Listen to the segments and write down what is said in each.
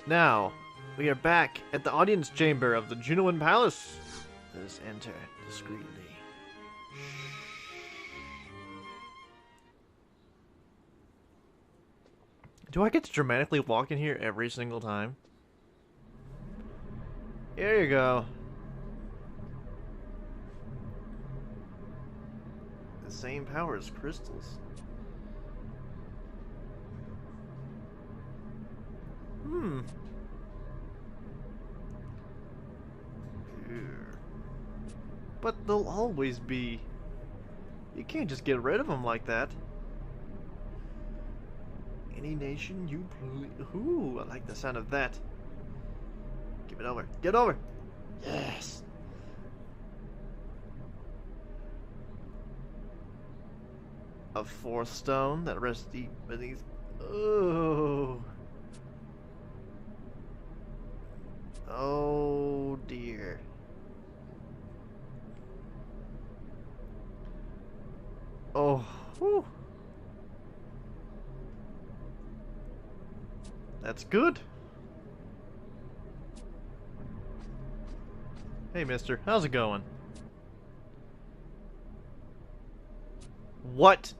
Now, we are back at the audience chamber of the Junoan Palace. Let us enter discreetly. Do I get to dramatically walk in here every single time? Here you go. The same power as crystals. But they'll always be. You can't just get rid of them like that. Any nation you please. Ooh, I like the sound of that. Give it over. Get over. Yes. A fourth stone that rests deep beneath. Oh. Oh dear. Oh. Whew. That's good. Hey, mister. How's it going? What?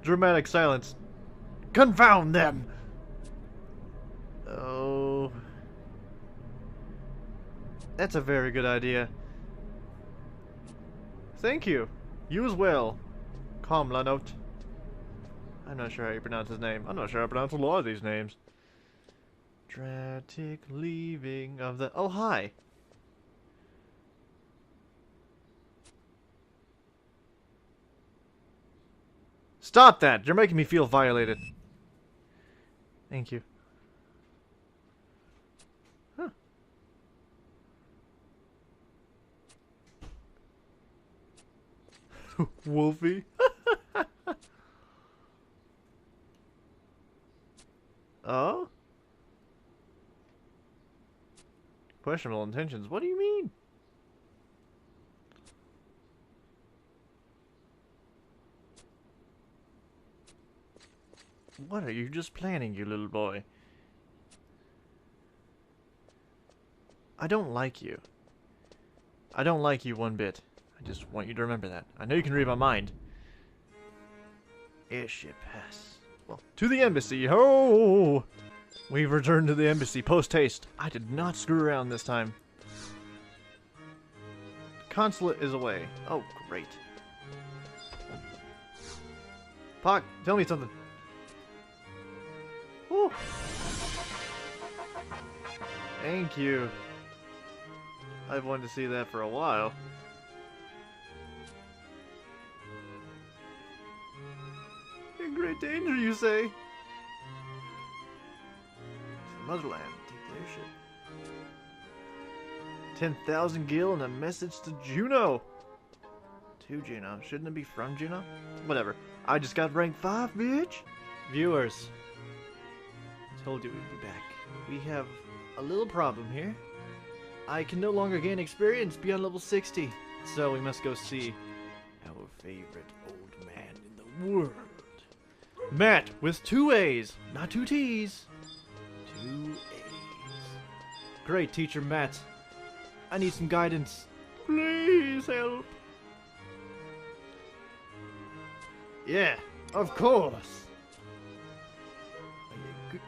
Dramatic silence. Confound them! Oh. That's a very good idea. Thank you. You as well. Calm, Lanot. I'm not sure how you pronounce his name. I'm not sure how to pronounce a lot of these names. Dramatic leaving of the... Oh, hi. Stop that! You're making me feel violated. Thank you. Huh. Wolfie? Oh? Questionable intentions. What do you mean? What are you just planning, you little boy? I don't like you. I don't like you one bit. I just want you to remember that. I know you can read my mind. Airship pass. Well, to the embassy. Ho! We've returned to the embassy post-haste. I did not screw around this time. Consulate is away. Oh, great. Pock, tell me something. Woo. Thank you. I've wanted to see that for a while. In great danger, you say? To the motherland, take their ship. 10,000 gil and a message to Juno. To Juno. Shouldn't it be from Juno? Whatever. I just got rank 5, bitch. Viewers. Told you we'd be back. We have a little problem here. I can no longer gain experience beyond level 60, so we must go see our favorite old man in the world. Matt, with 2 A's, not 2 T's. 2 A's. Great, teacher Matt. I need some guidance. Please help. Yeah, of course.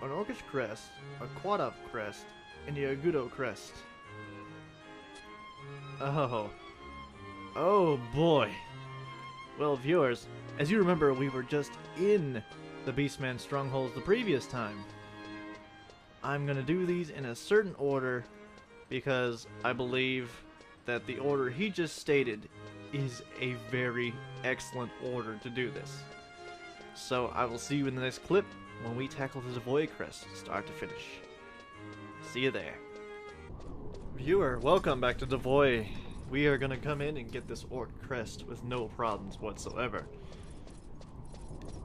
An Orcish crest, a Quad-up crest, and the Agudo crest. Oh. Oh boy. Well, viewers, as you remember, we were just in the Beastman strongholds the previous time. I'm gonna do these in a certain order because I believe that the order he just stated is a very excellent order to do this. So I will see you in the next clip when we tackle the Devoy crest, start to finish. See you there. Viewer, welcome back to Devoy. We are gonna come in and get this orc crest with no problems whatsoever.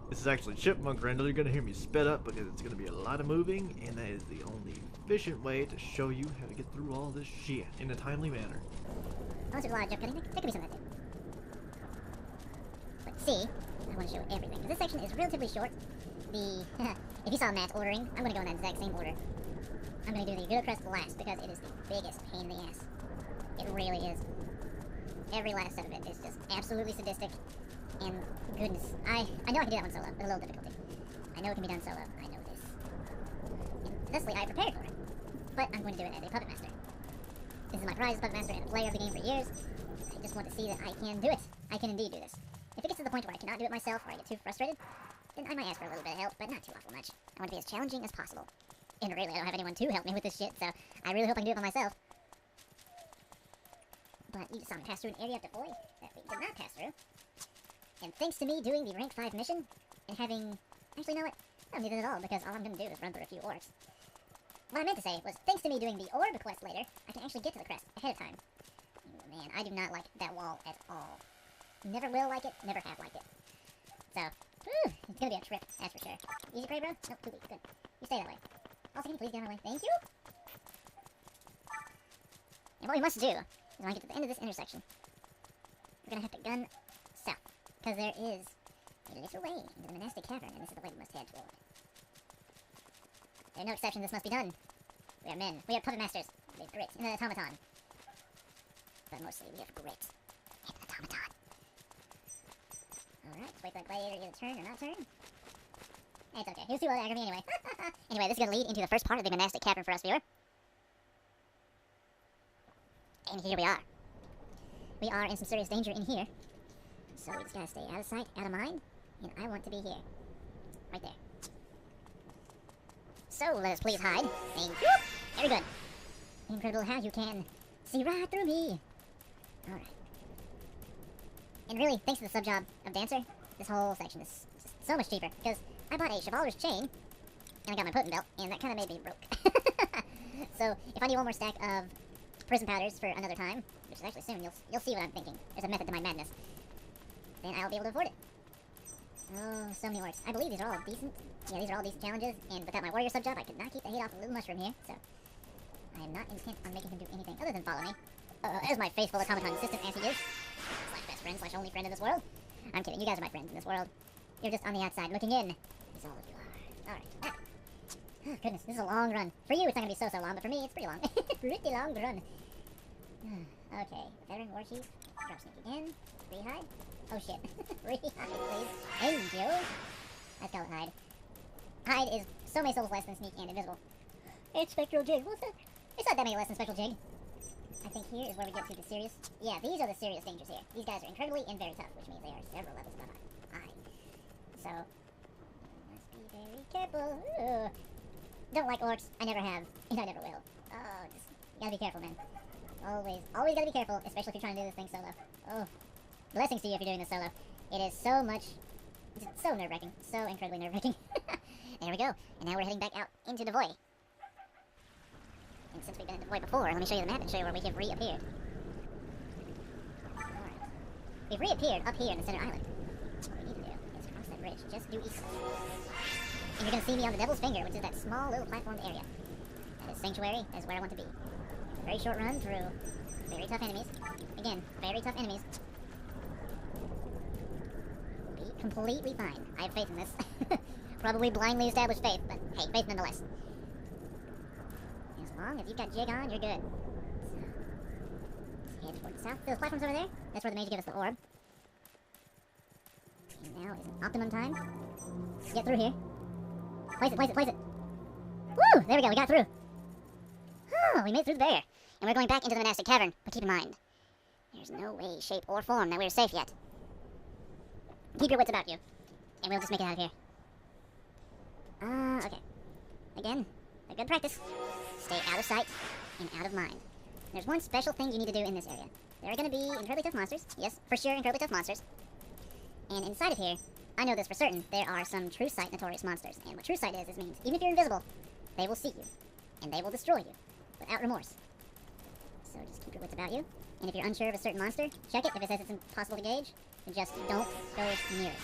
This is actually Chipmunk Randall. You're gonna hear me sped up because it's gonna be a lot of moving, and that is the only efficient way to show you how to get through all this shit in a timely manner. Unless there's a lot of jump cutting, there could be some of that too. But see, I want to show everything. This section is relatively short. If you saw Matt's ordering, I'm going to go in that exact same order. I'm going to do the Good Crest last because it is the biggest pain in the ass. It really is. Every last set of it is just absolutely sadistic. And goodness, I know I can do that one solo, with a little difficulty. I know it can be done solo. I know this. And thusly, I prepared for it. But I'm going to do it as a puppet master. This is my prize as puppet master and a player of the game for years. I just want to see that I can do it. I can indeed do this. If it gets to the point where I cannot do it myself or I get too frustrated, then I might ask for a little bit of help, but not too awful much. I want to be as challenging as possible. And really, I don't have anyone to help me with this shit, so I really hope I can do it by myself. But you just saw me pass through an area up to Boy that we did not pass through. And thanks to me doing the rank 5 mission, and having... Actually, you know what? I don't need it at all, because all I'm going to do is run through a few orcs. What I meant to say was, thanks to me doing the orb quest later, I can actually get to the crest ahead of time. Oh, man, I do not like that wall at all. Never will like it, never have liked it. So, whew, it's going to be a trip, that's for sure. Easy prey, bro? Nope, too weak, good. You stay that way. Also, can you please get out of the way? Thank you! And what we must do is when I get to the end of this intersection, we're going to have to gun south. Because there is a little way into the monastic cavern, and this is the way we must head toward. There are no exceptions, this must be done. We are men. We are puppet masters. We have grit and an automaton. But mostly we have grit and an automaton. Alright, let's wait for that gladiator to either turn or not turn. It's okay. He was too well to aggro me anyway. Anyway, this is going to lead into the first part of the monastic cavern for us, viewer. And here we are. We are in some serious danger in here. So we just gotta stay out of sight, out of mind. And I want to be here. Right there. So, let us please hide. Thank you. Very good. Incredible how you can see right through me. Alright. And really, thanks to the sub job of Dancer, this whole section is just so much cheaper. Because I bought a Chevaleur's chain, and I got my pudding belt, and that kind of made me broke. So, if I need one more stack of prison powders for another time, which is actually soon, you'll see what I'm thinking. There's a method to my madness. Then I'll be able to afford it. Oh, so many orcs. I believe these are all decent. Yeah, these are all decent challenges, and without my warrior sub job, I could not keep the hate off of Little Mushroom here, so I am not intent on making him do anything other than follow me. As my faithful automaton assistant as he is. Slash best friend, slash only friend in this world. I'm kidding, you guys are my friends in this world. You're just on the outside looking in. As all of you are. Alright. Ah. Oh, goodness, this is a long run. For you, it's not gonna be so long, but for me, it's pretty long. Pretty long run. Okay, veteran war chief. Drop sneak again. Re-hide. Oh shit. Re-hide, please. Thank you. Let's go with hide. Hide is so many souls less than sneak and invisible. It's spectral jig. What's that? It's not that many less than spectral jig. I think here is where we get to the serious... Yeah, these are the serious dangers here. These guys are incredibly and very tough, which means they are several levels above I. So, must be very careful. Ooh. Don't like orcs. I never have, and I never will. Oh, just gotta be careful, man. Always gotta be careful, especially if you're trying to do this thing solo. Oh, blessings to you if you're doing this solo. It is so much... It's so nerve-wracking. So incredibly nerve-wracking. There we go. And now we're heading back out into the void. And since we've been in the void before, let me show you the map and show you where we have reappeared. Alright. We've reappeared up here in the center island. What we need to do is cross that bridge just due east. And you're going to see me on the Devil's Finger, which is that small little platform area. That is Sanctuary. That is where I want to be. A very short run through very tough enemies. Again, very tough enemies. Be completely fine. I have faith in this. Probably blindly established faith, but hey, faith nonetheless. As long as you've got jig on, you're good. So, let's head toward the south. Those platforms over there, that's where the mage gave us the orb. And now is an optimum time to get through here. Place it, place it, place it. Woo! There we go, we got through. Oh, we made it through the barrier. And we're going back into the monastic cavern, but keep in mind, there's no way, shape, or form that we're safe yet. Keep your wits about you, and we'll just make it out of here. Okay. Again, a good practice. Stay out of sight and out of mind. There's one special thing you need to do in this area. There are going to be incredibly tough monsters. Yes, for sure, incredibly tough monsters. And inside of here, I know this for certain, there are some true sight notorious monsters. And what true sight is means, even if you're invisible, they will see you. And they will destroy you. Without remorse. So just keep your wits about you. And if you're unsure of a certain monster, check it. If it says it's impossible to gauge, then just don't go near it.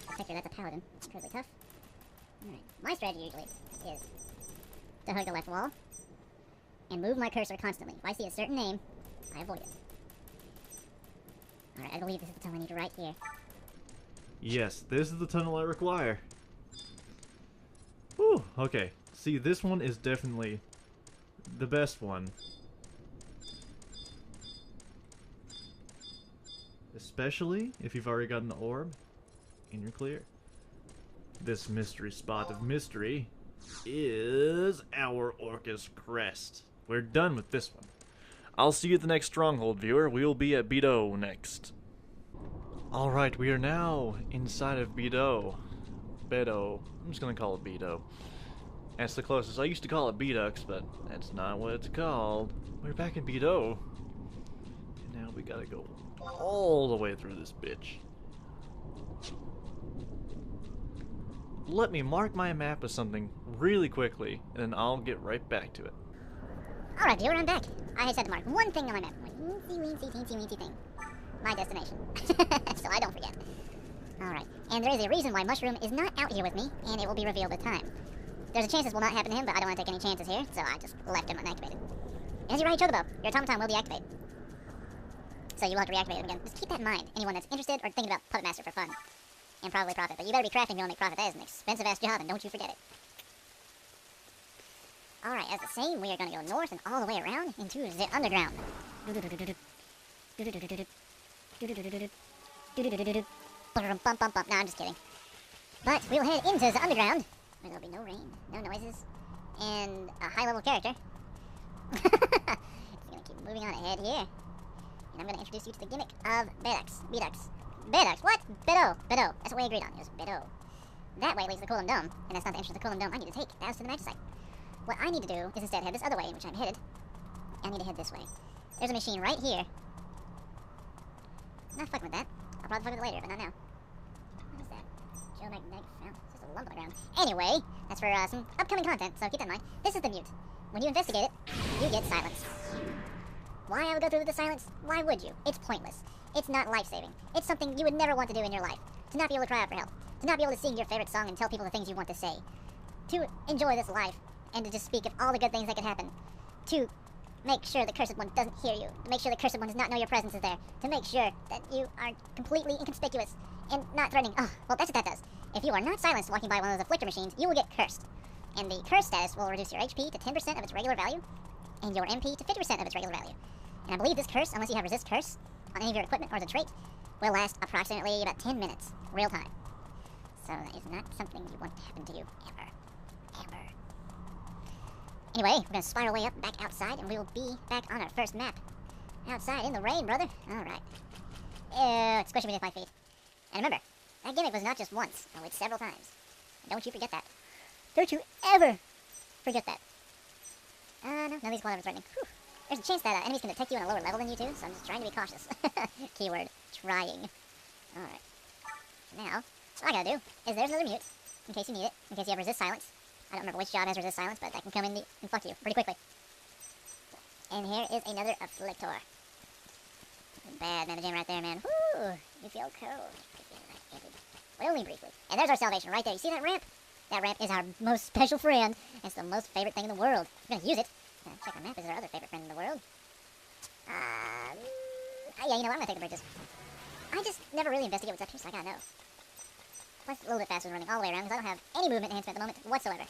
Protector, that's a paladin. Incredibly tough. Alright, my strategy usually is to hug the left wall and move my cursor constantly. If I see a certain name, I avoid it. Alright, I believe this is the tunnel I need right here. Yes, this is the tunnel I require. Whew, okay. See, this one is definitely the best one. Especially if you've already got an orb and you're clear. This mystery spot of mystery is our Orcus Crest. We're done with this one. I'll see you at the next stronghold, viewer. We'll be at Beto next. Alright, we are now inside of Beto. Beto. I'm just gonna call it Beto. That's the closest. I used to call it Bedux, but that's not what it's called. We're back in Beto. And now we gotta go all the way through this bitch. Let me mark my map with something really quickly, and then I'll get right back to it. Alright, viewer, I'm back. I had to mark one thing on my map. One teensy, teensy, teensy thing. My destination. So I don't forget. Alright, and there is a reason why Mushroom is not out here with me, and it will be revealed with time. There's a chance this will not happen to him, but I don't want to take any chances here, so I just left him unactivated. And as you ride Chocobo, your automaton will deactivate. So you will have to reactivate him again. Just keep that in mind, anyone that's interested or thinking about Puppet Master for fun. And probably profit, but you better be crafting if you want to make profit. That is an expensive-ass job, and don't you forget it. Alright, as the same, we are going to go north and all the way around into the underground. Nah, I'm just kidding. But we'll head into the underground, where there'll be no rain, no noises, and a high-level character. Just going to keep moving on ahead here. And I'm going to introduce you to the gimmick of Bedux. Bedux, what? Beto. That's what we agreed on. It was Beto. That way leads to the Coolum Dome, and that's not the entrance to the Coolum Dome I need to take. That's to the Magicite. What I need to do is instead head this other way, in which I'm headed. I need to head this way. There's a machine right here. I'm not fucking with that. I'll probably fuck with it later, but not now. What is that? Geomagnetic fountain. It's just a lump on the ground. Anyway, that's for some upcoming content, so keep that in mind. This is the mute. When you investigate it, you get silence. Why I would go through with the silence? Why would you? It's pointless. It's not life-saving. It's something you would never want to do in your life. To not be able to cry out for help. To not be able to sing your favorite song and tell people the things you want to say. To enjoy this life. And to just speak of all the good things that could happen. To make sure the Cursed One doesn't hear you. To make sure the Cursed One does not know your presence is there. To make sure that you are completely inconspicuous and not threatening. Oh, well, that's what that does. If you are not silenced walking by one of those afflictor machines, you will get cursed. And the curse status will reduce your HP to 10% of its regular value. And your MP to 50% of its regular value. And I believe this curse, unless you have resist curse on any of your equipment or as a trait, will last approximately about 10 minutes, real time. So that is not something you want to happen to you, ever. Ever. Anyway, we're going to spiral way up, back outside, and we will be back on our first map. Outside in the rain, brother. Alright. It's squishy within 5 feet. And remember, that gimmick was not just once, no, it's several times. And don't you forget that. Don't you ever forget that. No, none of these quadrants threatening. Whew. There's a chance that enemies can detect you on a lower level than you too, so I'm just trying to be cautious. Keyword, trying. Alright. Now, what I gotta do is there's another mute, in case you need it, in case you have resist silence. I don't remember which job has resist silence, but that can come in and fuck you pretty quickly. And here is another afflictor. Bad mana jam right there, man. Woo! You feel cold. But only briefly. And there's our salvation right there. You see that ramp? That ramp is our most special friend. It's the most favorite thing in the world. We're gonna use it. Check our map. Is our other favorite friend in the world? Yeah, you know what? I'm gonna take the bridges. I just never really investigate what's up here, so I gotta know. Plus, a little bit faster than running all the way around, because I don't have any movement enhancement at the moment whatsoever.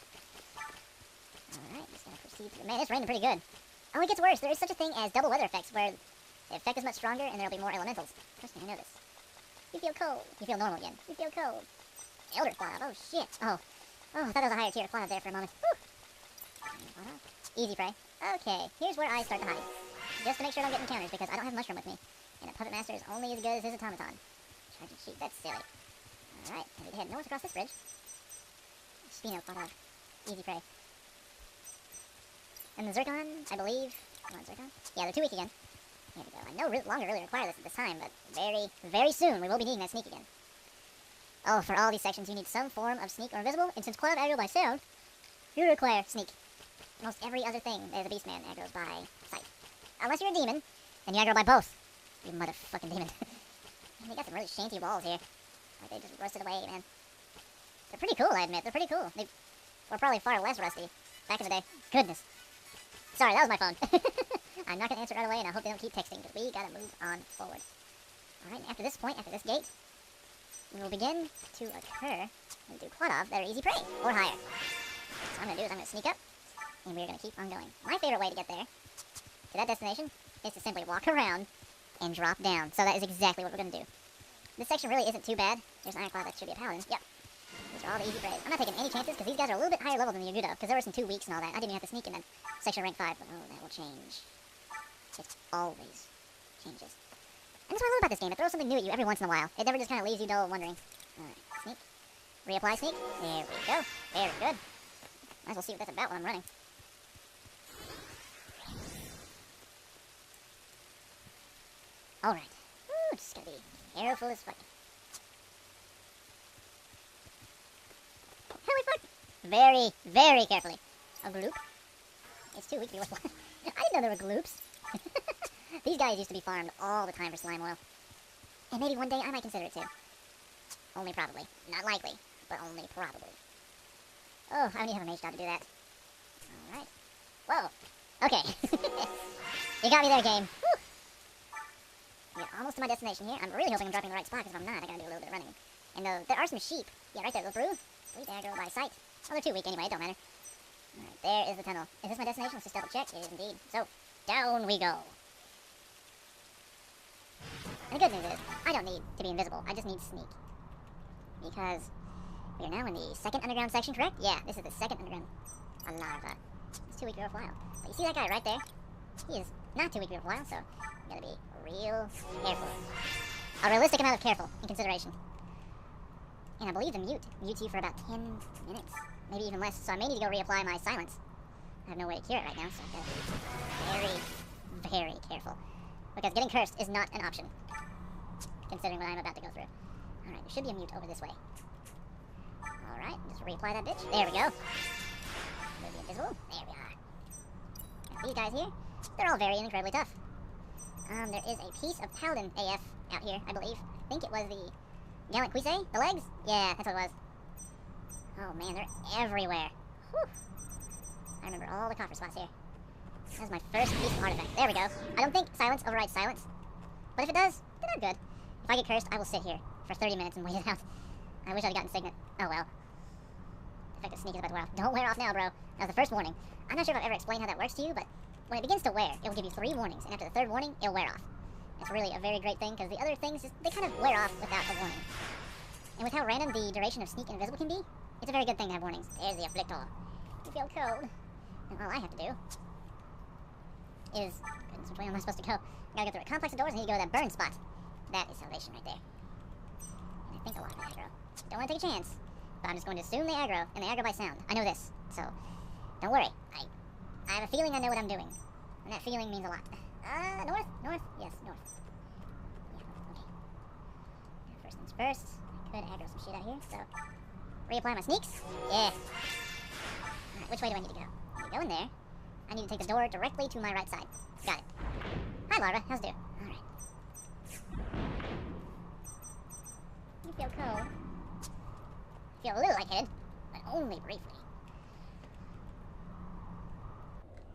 Alright, just gonna proceed through. Man, it's raining pretty good. Oh, it gets worse. There is such a thing as double weather effects, where the effect is much stronger, and there'll be more elementals. Trust me, I know this. You feel cold. You feel normal again. You feel cold. Elder Cloud. Oh, shit. Oh, I thought that was a higher tier Cloud there for a moment. Whew. Easy prey. Okay, here's where I start to hide. Just to make sure I don't get encounters, because I don't have Mushroom with me. And a Puppet Master is only as good as his automaton. Try to cheat. That's silly. Alright, I need to head north across this bridge. Spino, Cloud. Easy prey. And the Zircon, I believe... Come on, Zircon? Yeah, they're 2 weak again. Here we go. I no longer really require this at this time, but very, very soon we will be needing that sneak again. Oh, for all these sections you need some form of sneak or invisible, and since Cloud aggro by sound, you require sneak. Almost every other thing the Beastman aggroes by sight. Unless you're a demon, then you aggro by both. You motherfucking demon. They got some really shanty walls here. Like they just rusted away, man. They're pretty cool, I admit. They're pretty cool. They were probably far less rusty back in the day. Goodness. Sorry, that was my phone. I'm not going to answer right away, and I hope they don't keep texting, because we got to move on forward. Alright, after this point, after this gate, we will begin to occur and do quad of that are easy prey, or higher. So what I'm going to do is I'm going to sneak up, and we're going to keep on going. My favorite way to get there, to that destination, is to simply walk around and drop down. So that is exactly what we're going to do. This section really isn't too bad. There's an ironclad that should be a paladin. Yep. These are all the easy preys. I'm not taking any chances, because these guys are a little bit higher level than the Yagudo, because there were some 2 weeks and all that. I didn't even have to sneak in that section rank 5, but oh, that will change. It always changes. And that's what I love about this game. It throws something new at you every once in a while. It never just kind of leaves you dull wondering. Alright, sneak. Reapply sneak. There we go. Very good. Might as well see what that's about when I'm running. Alright. Ooh, just gotta be careful as fuck. Holy fuck! Very, very carefully. A gloop. It's too weak to be worthwhile. I didn't know there were gloops. These guys used to be farmed all the time for slime oil. And maybe one day I might consider it too. Only probably. Not likely, but only probably. Oh, I need to have a mage job to do that. Alright. Whoa. Okay. You got me there, game. Whew. We're almost to my destination here. I'm really hoping I'm dropping the right spot, because if I'm not, I gotta do a little bit of running. And there are some sheep. Yeah, right there, little brew. Sweet, there I go by sight. Oh, they're too weak anyway, it don't matter. Alright, there is the tunnel. Is this my destination? Let's just double check. It is indeed. So, down we go. And the good news is, I don't need to be invisible. I just need sneak. Because we are now in the second underground section, correct? Yeah, this is the second underground. A larva. It's too weak to be worthwhile. But you see that guy right there? He is not too weak to be worthwhile, so you gotta be real careful. A realistic amount of careful in consideration. And I believe the mutes you for about 10 minutes. Maybe even less, so I may need to go reapply my silence. I have no way to cure it right now, so I've got to be very, very careful. Because getting cursed is not an option, considering what I'm about to go through. Alright, there should be a mute over this way. Alright, just reapply that bitch. There we go. Will be invisible. There we are. Now, these guys here, they're all very and incredibly tough. There is a piece of Paladin AF out here, I believe. I think it was the Gallant Cuisse? The legs? Yeah, that's what it was. Oh man, they're everywhere. Whew. I remember all the coffer spots here. That was my first piece of artifact. There we go. I don't think silence overrides silence. But if it does, then I'm good. If I get cursed, I will sit here for 30 minutes and wait it out. I wish I'd gotten Signet. Oh well. Effective sneak is about to wear off. Don't wear off now, bro. That was the first warning. I'm not sure if I've ever explained how that works to you, but when it begins to wear, it will give you 3 warnings, and after the 3rd warning, it'll wear off. It's really a very great thing, because the other things, they kind of wear off without a warning. And with how random the duration of sneak and invisible can be, it's a very good thing to have warnings. There's the afflictor. You feel cold. And all I have to do is... Goodness, which way am I supposed to go? I gotta go through a complex of doors and I need to go to that burn spot. That is salvation right there. And I think a lot of aggro. Don't want to take a chance, but I'm just going to assume they aggro, and they aggro by sound. I know this, so don't worry. I have a feeling I know what I'm doing. And that feeling means a lot. North? North? Yes, north. Yeah, okay. First things first. I could aggro some shit out here, so... Reapply my sneaks? Yeah. Alright, which way do I need to go? I need to go in there. I need to take the door directly to my right side. Got it. Hi, larva. How's it do? Alright. You feel cold. I feel a little lightheaded, but only briefly.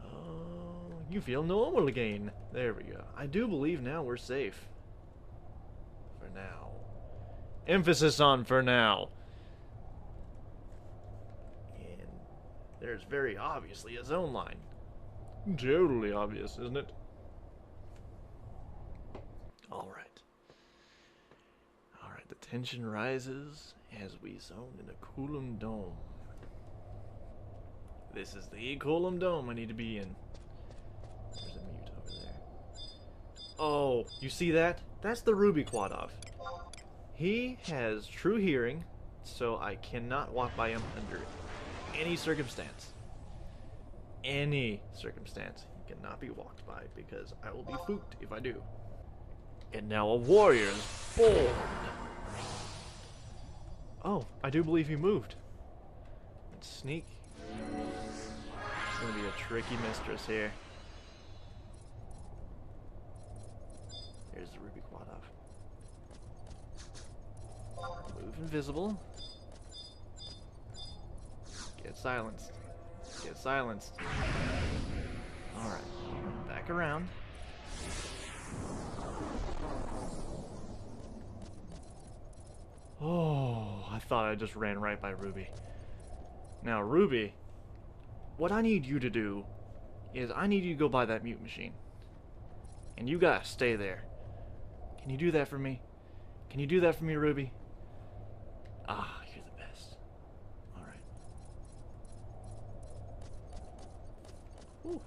Oh, you feel normal again. There we go. I do believe now we're safe. For now. Emphasis on for now. And there's very obviously a zone line. Totally obvious, isn't it? Alright. Alright, the tension rises as we zone in a Coulomb Dome. This is the Coulomb Dome I need to be in. There's a mute over there. Oh, you see that? That's the Ruby Quadov. He has true hearing, so I cannot walk by him under any circumstance. Any circumstance. He cannot be walked by, because I will be fooked if I do. And now a warrior is born. Oh, I do believe he moved. Let's sneak. It's gonna be a tricky mistress here. Here's the Ruby Quadov. Move invisible. Get silenced. Get silenced. Alright. Back around. thought I just ran right by Ruby. Now, Ruby, what I need you to do is I need you to go buy that mute machine. And you gotta stay there. Can you do that for me? Can you do that for me, Ruby? Ah, you're the best. Alright. Whew.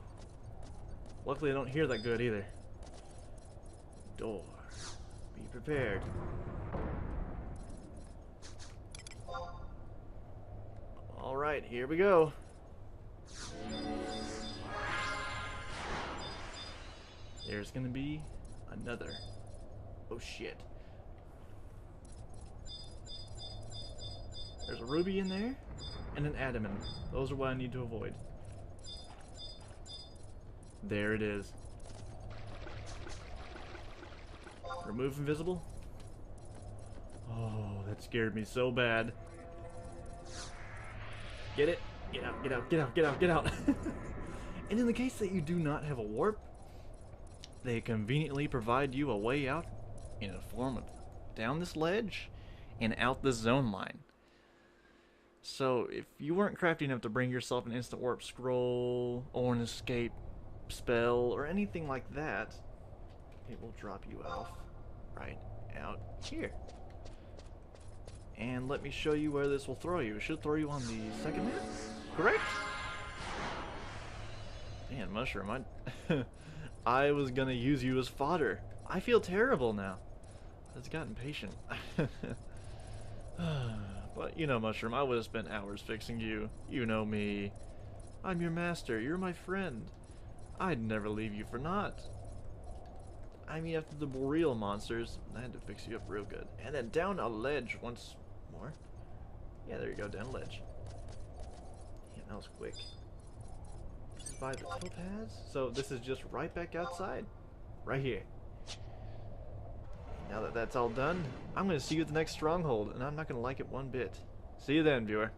Luckily I don't hear that good either. Door. Be prepared. Alright, here we go. There's gonna be another. Oh shit. There's a ruby in there and an adamant. Those are what I need to avoid. There it is. Remove invisible. Oh, that scared me so bad. Get it? Get out, get out, get out, get out, get out. And in the case that you do not have a warp, they conveniently provide you a way out in the form of down this ledge and out this zone line. So if you weren't crafty enough to bring yourself an instant warp scroll or an escape spell or anything like that, it will drop you off right out here. And let me show you where this will throw you. It should throw you on the second map, correct? Man, Mushroom, I was gonna use you as fodder. I feel terrible now. I've gotten patient. But you know, Mushroom, I would have spent hours fixing you. You know me. I'm your master. You're my friend. I'd never leave you for naught. I mean, after the boreal monsters, I had to fix you up real good. And then down a ledge once more. Yeah, there you go, down a ledge. Yeah, that was quick. By the topaz. So this is just right back outside. Right here. Now that that's all done, I'm going to see you at the next stronghold, and I'm not going to like it one bit. See you then, viewer.